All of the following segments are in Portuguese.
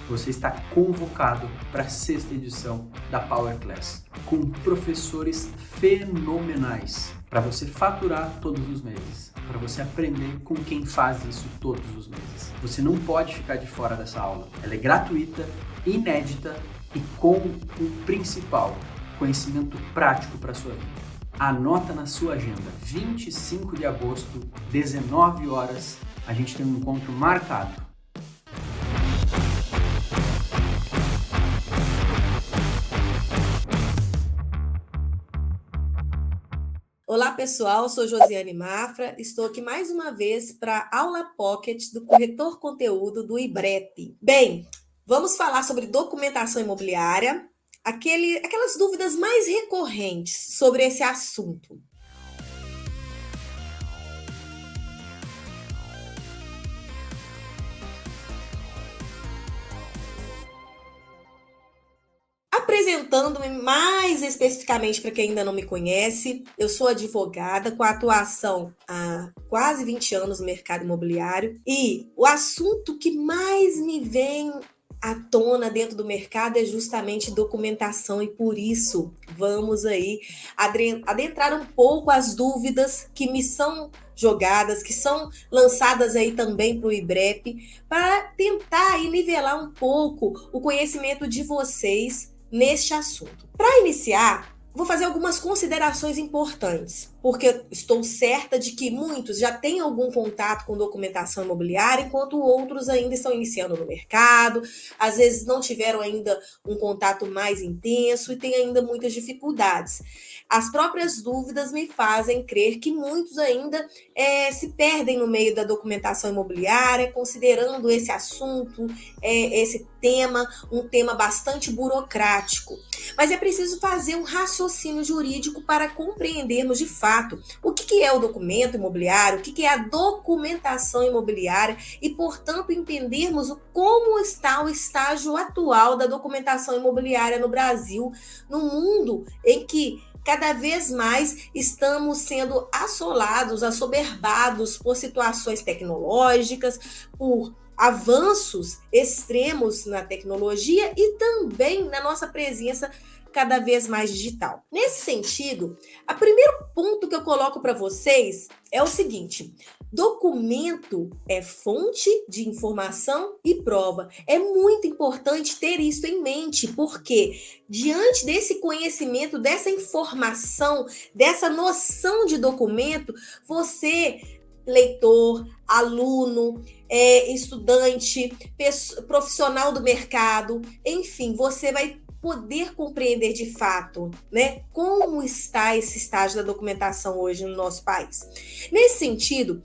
Você está convocado para a 6ª edição da Power Class, com professores fenomenais, para você faturar todos os meses, para você aprender com quem faz isso todos os meses. Você não pode ficar de fora dessa aula. Ela é gratuita, inédita e com o principal, conhecimento prático para a sua vida. Anota na sua agenda, 25 de agosto, 19 horas, a gente tem um encontro marcado. Olá pessoal, sou Josiane Mafra, estou aqui mais uma vez para a aula Pocket do corretor conteúdo do IBREP. Bem, vamos falar sobre documentação imobiliária, aquelas dúvidas mais recorrentes sobre esse assunto. Apresentando-me mais especificamente para quem ainda não me conhece, eu sou advogada com atuação há quase 20 anos no mercado imobiliário e o assunto que mais me vem à tona dentro do mercado é justamente documentação e por isso vamos aí adentrar um pouco as dúvidas que me são jogadas, que são lançadas aí também para o IBREP, para tentar aí nivelar um pouco o conhecimento de vocês neste assunto. Para iniciar, vou fazer algumas considerações importantes, porque estou certa de que muitos já têm algum contato com documentação imobiliária, enquanto outros ainda estão iniciando no mercado, às vezes não tiveram ainda um contato mais intenso e têm ainda muitas dificuldades. As próprias dúvidas me fazem crer que muitos ainda se perdem no meio da documentação imobiliária, considerando esse assunto, esse tema, um tema bastante burocrático. Mas é preciso fazer um raciocínio jurídico para compreendermos de fato o que é o documento imobiliário, o que é a documentação imobiliária e, portanto, entendermos como está o estágio atual da documentação imobiliária no Brasil, no mundo em que cada vez mais estamos sendo assolados, assoberbados por situações tecnológicas, por avanços extremos na tecnologia e também na nossa presença cada vez mais digital. Nesse sentido, o primeiro ponto que eu coloco para vocês é o seguinte: documento é fonte de informação e prova. É muito importante ter isso em mente, porque diante desse conhecimento, dessa informação, dessa noção de documento, você, leitor, aluno, estudante, profissional do mercado, enfim, você vai poder compreender de fato, né, como está esse estágio da documentação hoje no nosso país. Nesse sentido,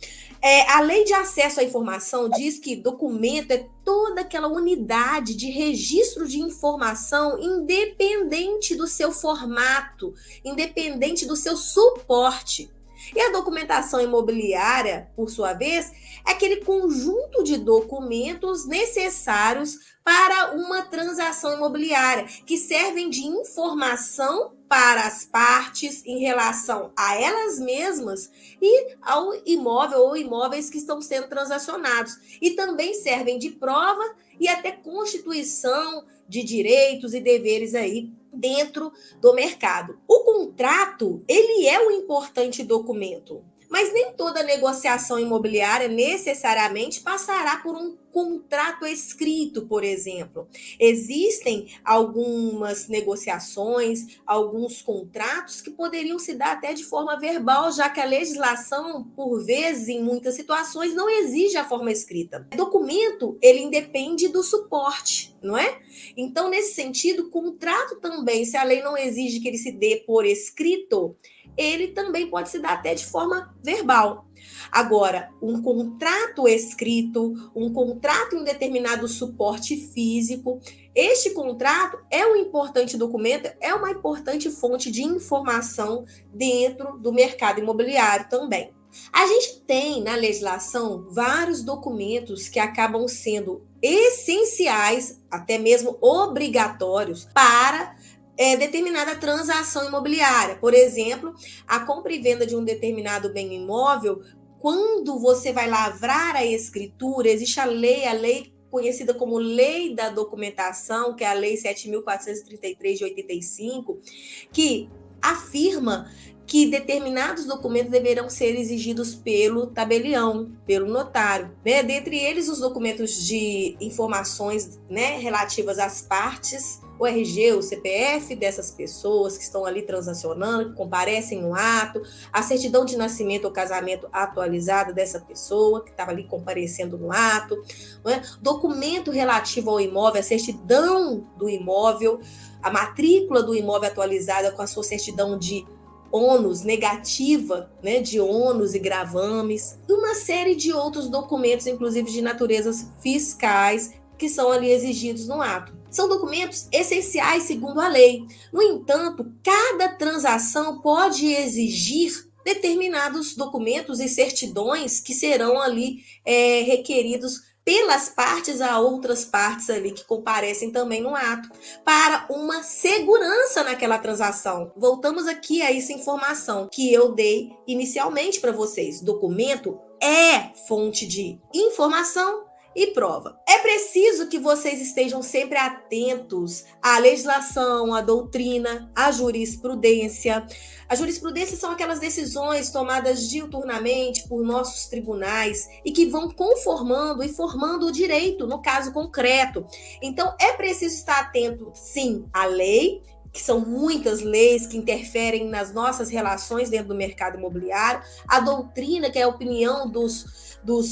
a Lei de Acesso à Informação diz que documento é toda aquela unidade de registro de informação, independente do seu formato, independente do seu suporte. E a documentação imobiliária, por sua vez, é aquele conjunto de documentos necessários para uma transação imobiliária, que servem de informação para as partes em relação a elas mesmas e ao imóvel ou imóveis que estão sendo transacionados. E também servem de prova e até constituição de direitos e deveres aí dentro do mercado. O contrato, ele é um importante documento, mas nem toda negociação imobiliária necessariamente passará por um contrato escrito, por exemplo. Existem algumas negociações, alguns contratos que poderiam se dar até de forma verbal, já que a legislação, por vezes, em muitas situações, não exige a forma escrita. O documento, ele independe do suporte, não é? Então, nesse sentido, contrato também, se a lei não exige que ele se dê por escrito, ele também pode se dar até de forma verbal. Agora, um contrato escrito, um contrato em determinado suporte físico, este contrato é um importante documento, é uma importante fonte de informação dentro do mercado imobiliário também. A gente tem na legislação vários documentos que acabam sendo essenciais, até mesmo obrigatórios, para determinada transação imobiliária. Por exemplo, a compra e venda de um determinado bem imóvel, quando você vai lavrar a escritura, existe a lei conhecida como Lei da Documentação, que é a Lei 7.433 de 85, que afirma que determinados documentos deverão ser exigidos pelo tabelião, pelo notário, né? Dentre eles, os documentos de informações, né, relativas às partes, o RG, o CPF dessas pessoas que estão ali transacionando, que comparecem no ato, a certidão de nascimento ou casamento atualizada dessa pessoa que estava ali comparecendo no ato, né? Documento relativo ao imóvel, a certidão do imóvel, a matrícula do imóvel atualizada com a sua certidão de ônus negativa, né, de ônus e gravames, e uma série de outros documentos, inclusive de naturezas fiscais, que são ali exigidos no ato. São documentos essenciais segundo a lei. No entanto, cada transação pode exigir determinados documentos e certidões que serão ali requeridos pelas partes a outras partes ali que comparecem também no ato, para uma segurança naquela transação. Voltamos aqui a essa informação que eu dei inicialmente para vocês. Documento é fonte de informação e prova. É preciso que vocês estejam sempre atentos à legislação, à doutrina, à jurisprudência. A jurisprudência são aquelas decisões tomadas diuturnamente por nossos tribunais e que vão conformando e formando o direito, no caso concreto. Então, é preciso estar atento, sim, à lei, que são muitas leis que interferem nas nossas relações dentro do mercado imobiliário, a doutrina, que é a opinião dos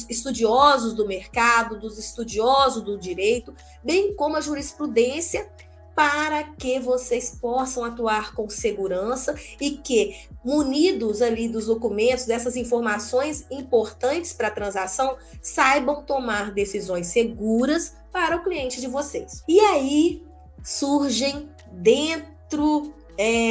estudiosos do mercado, dos estudiosos do direito, bem como a jurisprudência, para que vocês possam atuar com segurança e que, munidos ali dos documentos, dessas informações importantes para a transação, saibam tomar decisões seguras para o cliente de vocês. E aí surgem dentro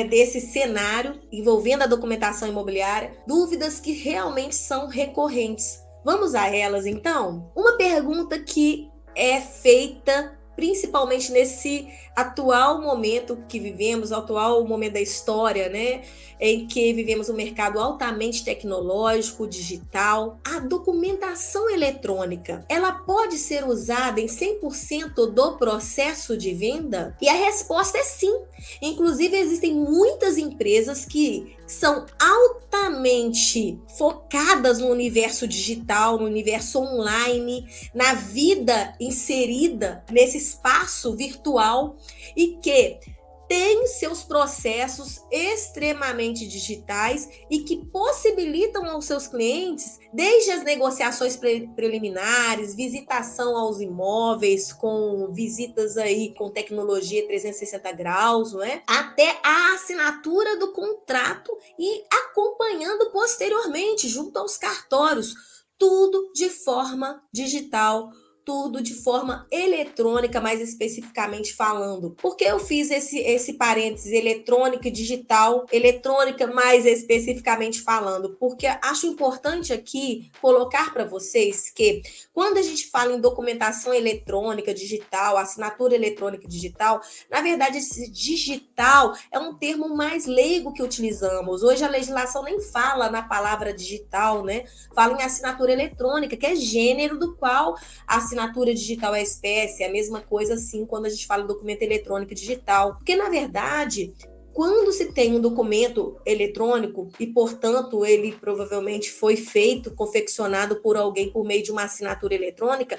desse cenário envolvendo a documentação imobiliária dúvidas que realmente são recorrentes. Vamos a elas, então? Uma pergunta que é feita principalmente nesse atual momento que vivemos, atual momento da história, né, em que vivemos um mercado altamente tecnológico, digital. A documentação eletrônica, ela pode ser usada em 100% do processo de venda? E a resposta é sim. Inclusive, existem muitas empresas que são altamente focadas no universo digital, no universo online, na vida inserida nesse espaço virtual e que tem seus processos extremamente digitais e que possibilitam aos seus clientes, desde as negociações preliminares, visitação aos imóveis, com visitas aí com tecnologia 360 graus, não é? Até a assinatura do contrato e acompanhando posteriormente junto aos cartórios, tudo de forma digital, tudo de forma eletrônica, mais especificamente falando. Por que eu fiz esse parênteses eletrônica e digital, eletrônica mais especificamente falando? Porque acho importante aqui colocar para vocês que quando a gente fala em documentação eletrônica digital, assinatura eletrônica digital, na verdade esse digital é um termo mais leigo que utilizamos. Hoje a legislação nem fala na palavra digital, né? Fala em assinatura eletrônica, que é gênero do qual a assinatura digital é espécie, é a mesma coisa assim quando a gente fala em documento eletrônico digital. Porque, na verdade, quando se tem um documento eletrônico e, portanto, ele provavelmente foi feito, confeccionado por alguém por meio de uma assinatura eletrônica,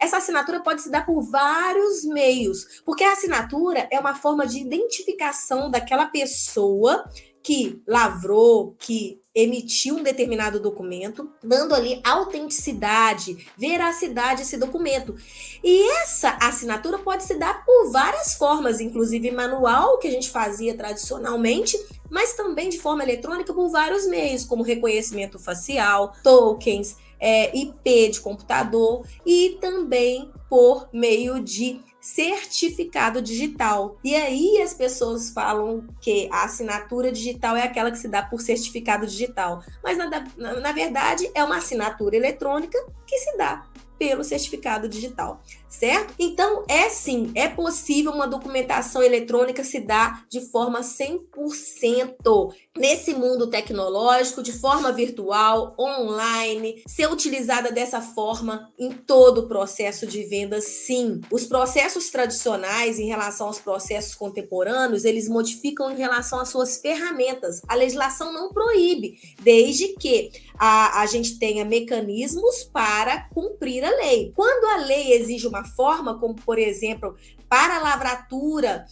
essa assinatura pode se dar por vários meios, porque a assinatura é uma forma de identificação daquela pessoa que lavrou, que emitiu um determinado documento, dando ali autenticidade, veracidade a esse documento. E essa assinatura pode se dar por várias formas, inclusive manual, que a gente fazia tradicionalmente, mas também de forma eletrônica por vários meios, como reconhecimento facial, tokens, IP de computador e também por meio de certificado digital. E aí as pessoas falam que a assinatura digital é aquela que se dá por certificado digital, mas na verdade é uma assinatura eletrônica que se dá pelo certificado digital. certo? Então, sim, é possível uma documentação eletrônica se dar de forma 100% nesse mundo tecnológico, de forma virtual, online, ser utilizada dessa forma em todo o processo de venda, sim. Os processos tradicionais em relação aos processos contemporâneos, eles modificam em relação às suas ferramentas. A legislação não proíbe, desde que a gente tenha mecanismos para cumprir a lei. Quando a lei exige uma forma, como por exemplo, para a lavratura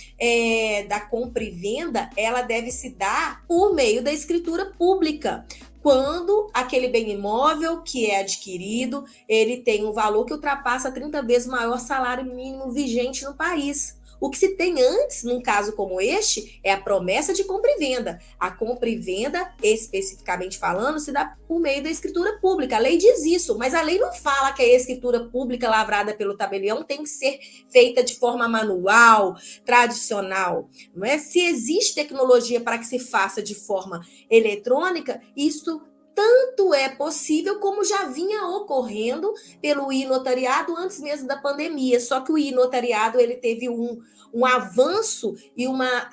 da compra e venda, ela deve se dar por meio da escritura pública. Quando aquele bem imóvel que é adquirido, ele tem um valor que ultrapassa 30 vezes o maior salário mínimo vigente no país. O que se tem antes, num caso como este, é a promessa de compra e venda. A compra e venda, especificamente falando, se dá por meio da escritura pública. A lei diz isso, mas a lei não fala que a escritura pública lavrada pelo tabelião tem que ser feita de forma manual, tradicional. Não é? Se existe tecnologia para que se faça de forma eletrônica, isso tanto é possível como já vinha ocorrendo pelo e-notariado antes mesmo da pandemia. Só que o e-notariado ele teve um avanço e uma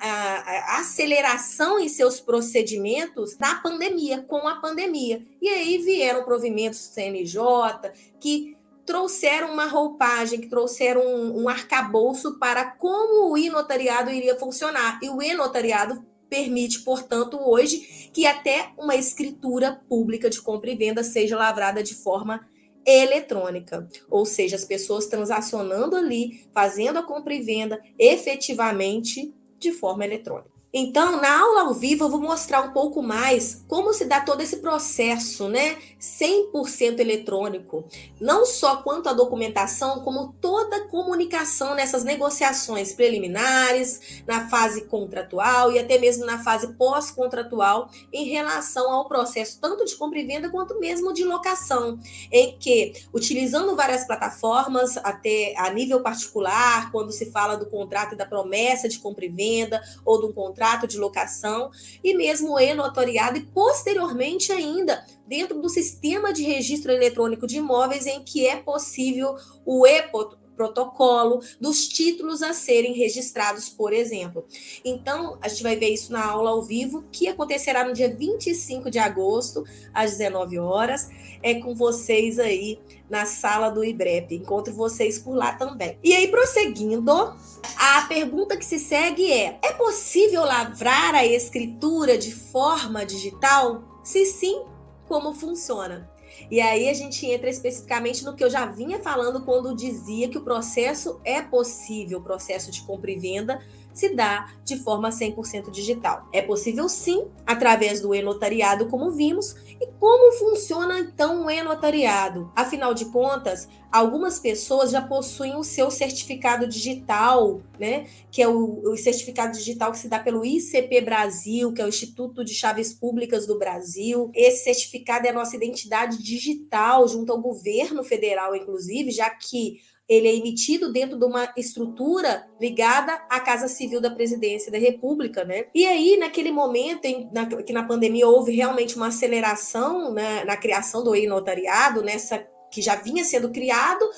aceleração em seus procedimentos na pandemia, com a pandemia. E aí vieram provimentos do CNJ que trouxeram uma roupagem, que trouxeram um arcabouço para como o e-notariado iria funcionar. E o e-notariado permite, portanto, hoje que até uma escritura pública de compra e venda seja lavrada de forma eletrônica, ou seja, as pessoas transacionando ali, fazendo a compra e venda efetivamente de forma eletrônica. Então, na aula ao vivo, eu vou mostrar um pouco mais como se dá todo esse processo, né? 100% eletrônico. Não só quanto à documentação, como toda a comunicação nessas negociações preliminares, na fase contratual e até mesmo na fase pós-contratual, em relação ao processo tanto de compra e venda quanto mesmo de locação, em que, utilizando várias plataformas, até a nível particular, quando se fala do contrato e da promessa de compra e venda, ou de um contrato de locação, e mesmo o e-notariado, e posteriormente ainda dentro do sistema de registro eletrônico de imóveis, em que é possível o protocolo dos títulos a serem registrados, por exemplo. Então, a gente vai ver isso na aula ao vivo, que acontecerá no dia 25 de agosto, às 19 horas, com vocês aí na sala do IBREP. Encontro vocês por lá também. E aí, prosseguindo, a pergunta que se segue é possível lavrar a escritura de forma digital? Se sim, como funciona? E aí a gente entra especificamente no que eu já vinha falando quando dizia que o processo é possível, o processo de compra e venda se dá de forma 100% digital. É possível sim, através do e-notariado, como vimos. E como funciona então o e-notariado? Afinal de contas, algumas pessoas já possuem o seu certificado digital, né? Que é o certificado digital que se dá pelo ICP Brasil, que é o Instituto de Chaves Públicas do Brasil. Esse certificado é a nossa identidade digital junto ao governo federal, inclusive, já que ele é emitido dentro de uma estrutura ligada à Casa Civil da Presidência da República, né? E aí, naquele momento que na pandemia houve realmente uma aceleração, né, na criação do e-notariado, que já vinha sendo criado,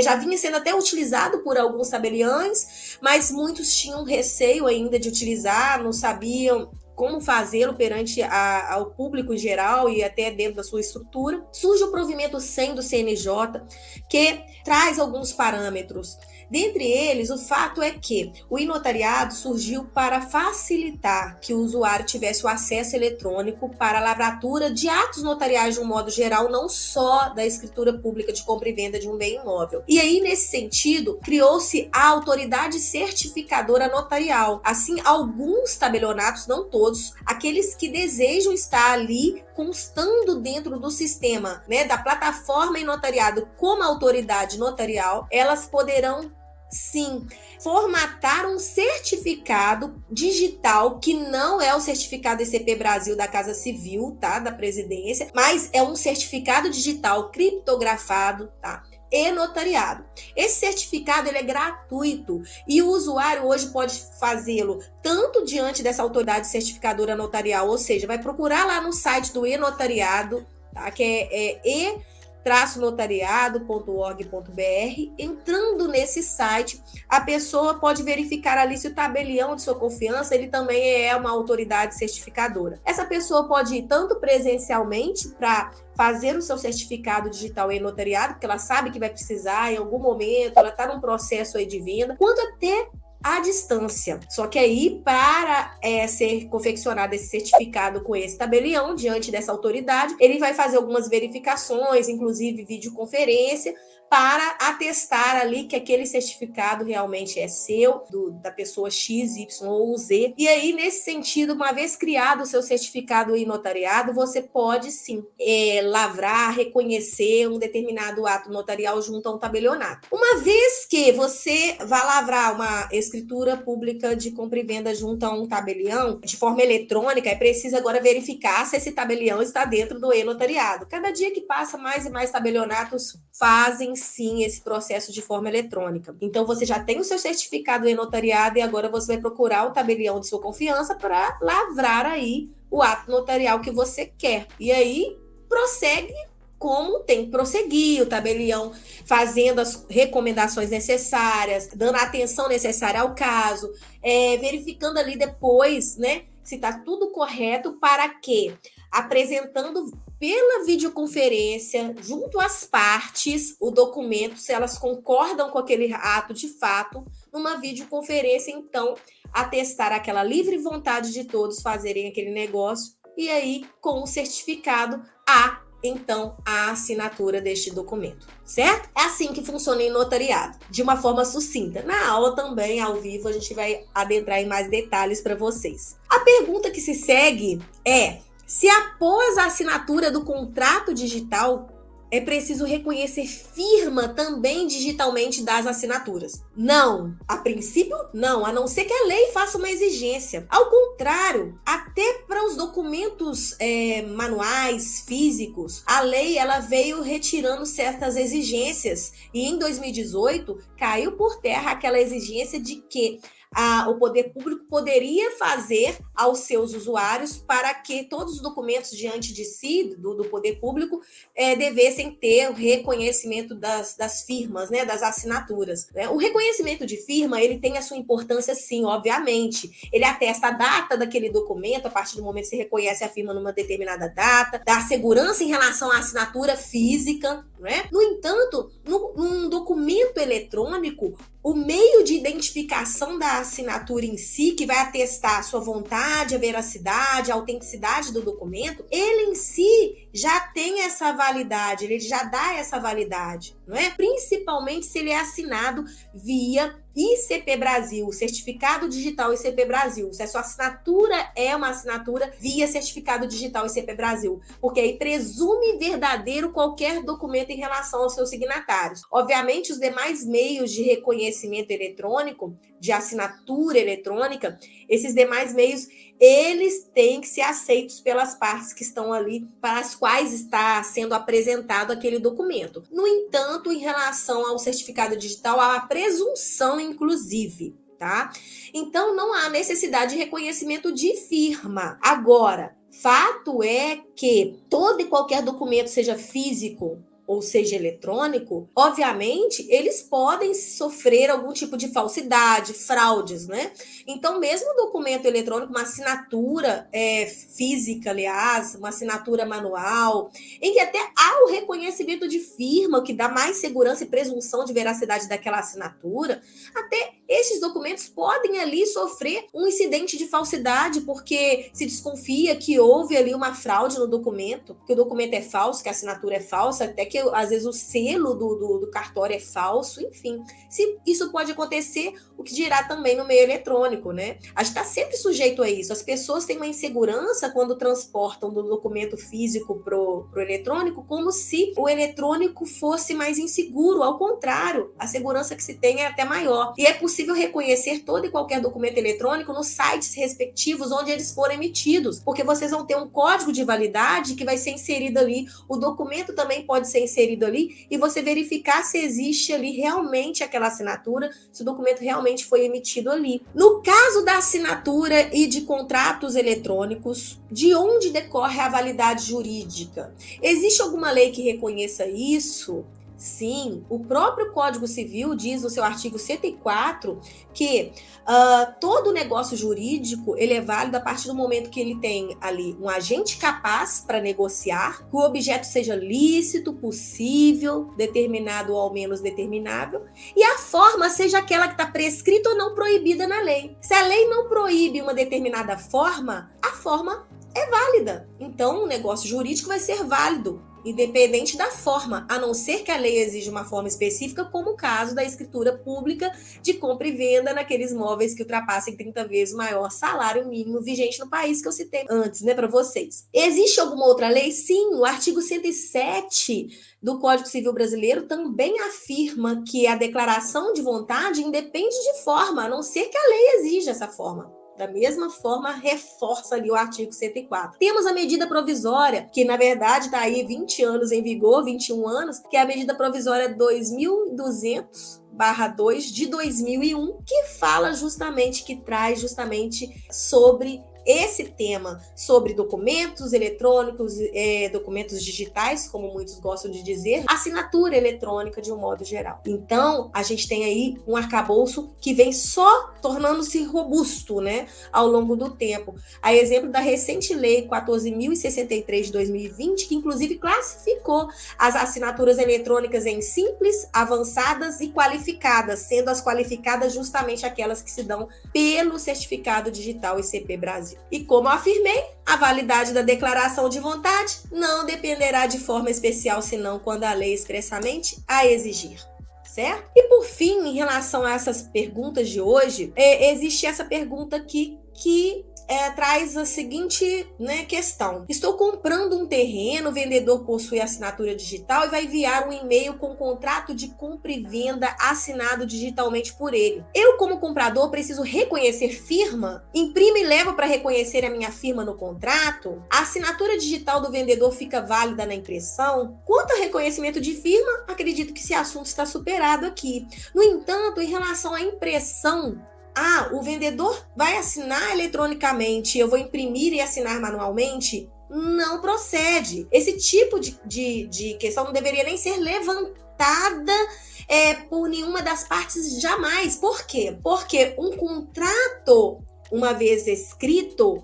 já vinha sendo até utilizado por alguns tabeliães, mas muitos tinham receio ainda de utilizar, não sabiam como fazê-lo perante ao público em geral e até dentro da sua estrutura. Surge o provimento 100 do CNJ, que traz alguns parâmetros. Dentre eles, o fato é que o e-notariado surgiu para facilitar que o usuário tivesse o acesso eletrônico para a lavratura de atos notariais de um modo geral, não só da escritura pública de compra e venda de um bem imóvel. E aí, nesse sentido, criou-se a autoridade certificadora notarial. Assim, alguns tabelionatos, não todos, aqueles que desejam estar ali constando dentro do sistema, né, da plataforma e-notariado como autoridade notarial, elas poderão sim formatar um certificado digital que não é o certificado ICP Brasil da Casa Civil, tá, da Presidência, mas é um certificado digital criptografado, tá, e notariado. Esse certificado ele é gratuito e o usuário hoje pode fazê-lo tanto diante dessa autoridade certificadora notarial, ou seja, vai procurar lá no site do e-notariado, tá, que é notariado.org.br. Entrando nesse site, a pessoa pode verificar ali se o tabelião de sua confiança, ele também é uma autoridade certificadora. Essa pessoa pode ir tanto presencialmente para fazer o seu certificado digital em notariado, porque ela sabe que vai precisar em algum momento, ela está num processo aí de venda, quanto até à distância. Só que aí, para ser confeccionado esse certificado com esse tabelião, diante dessa autoridade, ele vai fazer algumas verificações, inclusive videoconferência, para atestar ali que aquele certificado realmente é seu, da pessoa X, Y ou Z. E aí, nesse sentido, uma vez criado o seu certificado em notariado, você pode sim lavrar, reconhecer um determinado ato notarial junto a um tabelionato. Uma vez que você vai lavrar uma escritura pública de compra e venda junto a um tabelião de forma eletrônica, é preciso agora verificar se esse tabelião está dentro do e-notariado. Cada dia que passa, mais e mais tabelionatos fazem sim esse processo de forma eletrônica. Então você já tem o seu certificado e-notariado e agora você vai procurar o tabelião de sua confiança para lavrar aí o ato notarial que você quer. E aí prossegue como tem que prosseguir, o tabelião fazendo as recomendações necessárias, dando a atenção necessária ao caso, verificando ali depois, né, se está tudo correto, para que, apresentando pela videoconferência, junto às partes, o documento, se elas concordam com aquele ato de fato, numa videoconferência, então, atestar aquela livre vontade de todos fazerem aquele negócio, e aí, com o certificado, então, a assinatura deste documento, certo? É assim que funciona em notariado, de uma forma sucinta. Na aula também, ao vivo, a gente vai adentrar em mais detalhes para vocês. A pergunta que se segue é: se após a assinatura do contrato digital, é preciso reconhecer firma também digitalmente das assinaturas? Não. A princípio, não. A não ser que a lei faça uma exigência. Ao contrário, até para os documentos manuais, físicos, a lei ela veio retirando certas exigências. E em 2018, caiu por terra aquela exigência de que o poder público poderia fazer aos seus usuários para que todos os documentos diante de si, do poder público, devessem ter o reconhecimento das firmas, né, das assinaturas. Né? O reconhecimento de firma, ele tem a sua importância sim, obviamente. Ele atesta a data daquele documento, a partir do momento que você reconhece a firma numa determinada data, dá segurança em relação à assinatura física. Né? No entanto, num documento eletrônico, o meio de identificação da assinatura em si, que vai atestar a sua vontade, a veracidade, a autenticidade do documento, ele em si já tem essa validade, ele já dá essa validade, não é? Principalmente se ele é assinado via ICP Brasil, Certificado Digital ICP Brasil. Se a sua assinatura é uma assinatura via Certificado Digital ICP Brasil, porque aí presume verdadeiro qualquer documento em relação aos seus signatários. Obviamente, os demais meios de reconhecimento eletrônico, de assinatura eletrônica, esses demais meios, eles têm que ser aceitos pelas partes que estão ali, para as quais está sendo apresentado aquele documento. No entanto, em relação ao certificado digital, há a presunção, inclusive, tá? Então, não há necessidade de reconhecimento de firma. Agora, fato é que todo e qualquer documento, seja físico ou seja eletrônico, obviamente, eles podem sofrer algum tipo de falsidade, fraudes, né? Então, mesmo o documento eletrônico, uma assinatura física, aliás, uma assinatura manual, em que até há o reconhecimento de firma, o que dá mais segurança e presunção de veracidade daquela assinatura, até estes documentos podem ali sofrer um incidente de falsidade, porque se desconfia que houve ali uma fraude no documento, que o documento é falso, que a assinatura é falsa, até que às vezes o selo do cartório é falso, enfim. Se isso pode acontecer, o que dirá também no meio eletrônico, né? A gente está sempre sujeito a isso. As pessoas têm uma insegurança quando transportam do documento físico pro eletrônico, como se o eletrônico fosse mais inseguro. Ao contrário, a segurança que se tem é até maior. E é possível possível reconhecer todo e qualquer documento eletrônico nos sites respectivos onde eles foram emitidos, porque vocês vão ter um código de validade que vai ser inserido ali, o documento também pode ser inserido ali, e você verificar se existe ali realmente aquela assinatura, se o documento realmente foi emitido ali. No caso da assinatura e de contratos eletrônicos, de onde decorre a validade jurídica? Existe alguma lei que reconheça isso? Sim, o próprio Código Civil diz no seu artigo 104 que todo negócio jurídico ele é válido a partir do momento que ele tem ali um agente capaz para negociar, que o objeto seja lícito, possível, determinado ou ao menos determinável, e a forma seja aquela que está prescrita ou não proibida na lei. Se a lei não proíbe uma determinada forma, a forma é válida. Então, o negócio jurídico vai ser válido, independente da forma, a não ser que a lei exija uma forma específica, como o caso da escritura pública de compra e venda naqueles imóveis que ultrapassem 30 vezes o maior salário mínimo vigente no país que eu citei antes, né, para vocês. Existe alguma outra lei? Sim, o artigo 107 do Código Civil Brasileiro também afirma que a declaração de vontade independe de forma, a não ser que a lei exija essa forma. Da mesma forma, reforça ali o artigo 104. Temos a medida provisória, que na verdade está aí 20 anos em vigor, 21 anos, que é a medida provisória 2200/2 de 2001, que fala justamente, que traz justamente sobre esse tema, sobre documentos eletrônicos, documentos digitais, como muitos gostam de dizer, assinatura eletrônica de um modo geral. Então, a gente tem aí um arcabouço que vem só tornando-se robusto, né, ao longo do tempo. A exemplo da recente lei 14.063 de 2020, que inclusive classificou as assinaturas eletrônicas em simples, avançadas e qualificadas, sendo as qualificadas justamente aquelas que se dão pelo certificado digital ICP Brasil. E como eu afirmei, a validade da declaração de vontade não dependerá de forma especial, senão quando a lei expressamente a exigir. Certo? E por fim, em relação a essas perguntas de hoje, existe essa pergunta aqui que traz a seguinte, né, questão. Estou comprando um terreno, o vendedor possui assinatura digital e vai enviar um e-mail com contrato de compra e venda assinado digitalmente por ele. Eu, como comprador, preciso reconhecer firma? Imprimo e levo para reconhecer a minha firma no contrato? A assinatura digital do vendedor fica válida na impressão? Quanto ao reconhecimento de firma, acredito que esse assunto está superado aqui. No entanto, em relação à impressão, o vendedor vai assinar eletronicamente, eu vou imprimir e assinar manualmente? Não procede. Esse tipo de questão não deveria nem ser levantada por nenhuma das partes jamais. Por quê? Porque um contrato, uma vez escrito,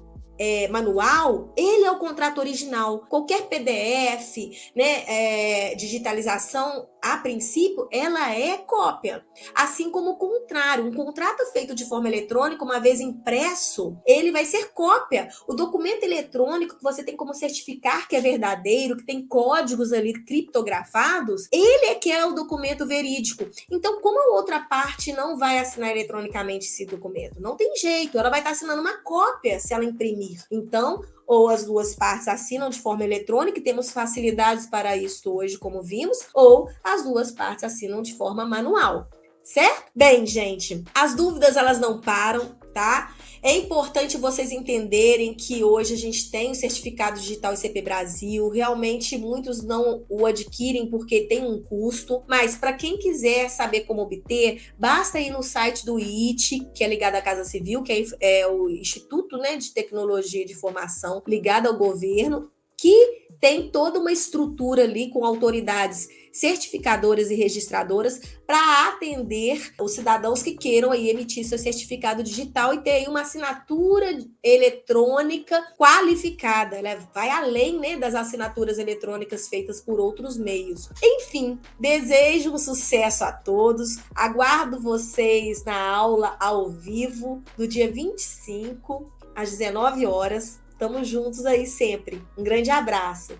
manual, ele é o contrato original. Qualquer PDF, né, digitalização, a princípio, ela é cópia. Assim como o contrário, um contrato feito de forma eletrônica, uma vez impresso, ele vai ser cópia. O documento eletrônico que você tem como certificar que é verdadeiro, que tem códigos ali criptografados, ele é que é o documento verídico. Então, como a outra parte não vai assinar eletronicamente esse documento? Não tem jeito, ela vai estar assinando uma cópia se ela imprimir. Então, ou as duas partes assinam de forma eletrônica, e temos facilidades para isso hoje, como vimos, ou as duas partes assinam de forma manual, certo? Bem, gente, as dúvidas elas não param, tá? É importante vocês entenderem que hoje a gente tem o certificado digital ICP Brasil, realmente muitos não o adquirem porque tem um custo, mas para quem quiser saber como obter, basta ir no site do IIT, que é ligado à Casa Civil, que é o Instituto, né, de Tecnologia de Informação ligado ao governo, que tem toda uma estrutura ali com autoridades certificadoras e registradoras para atender os cidadãos que queiram aí emitir seu certificado digital e ter aí uma assinatura eletrônica qualificada. Ela vai além, né, das assinaturas eletrônicas feitas por outros meios. Enfim, desejo um sucesso a todos. Aguardo vocês na aula ao vivo do dia 25, às 19 horas. Estamos juntos aí sempre. Um grande abraço.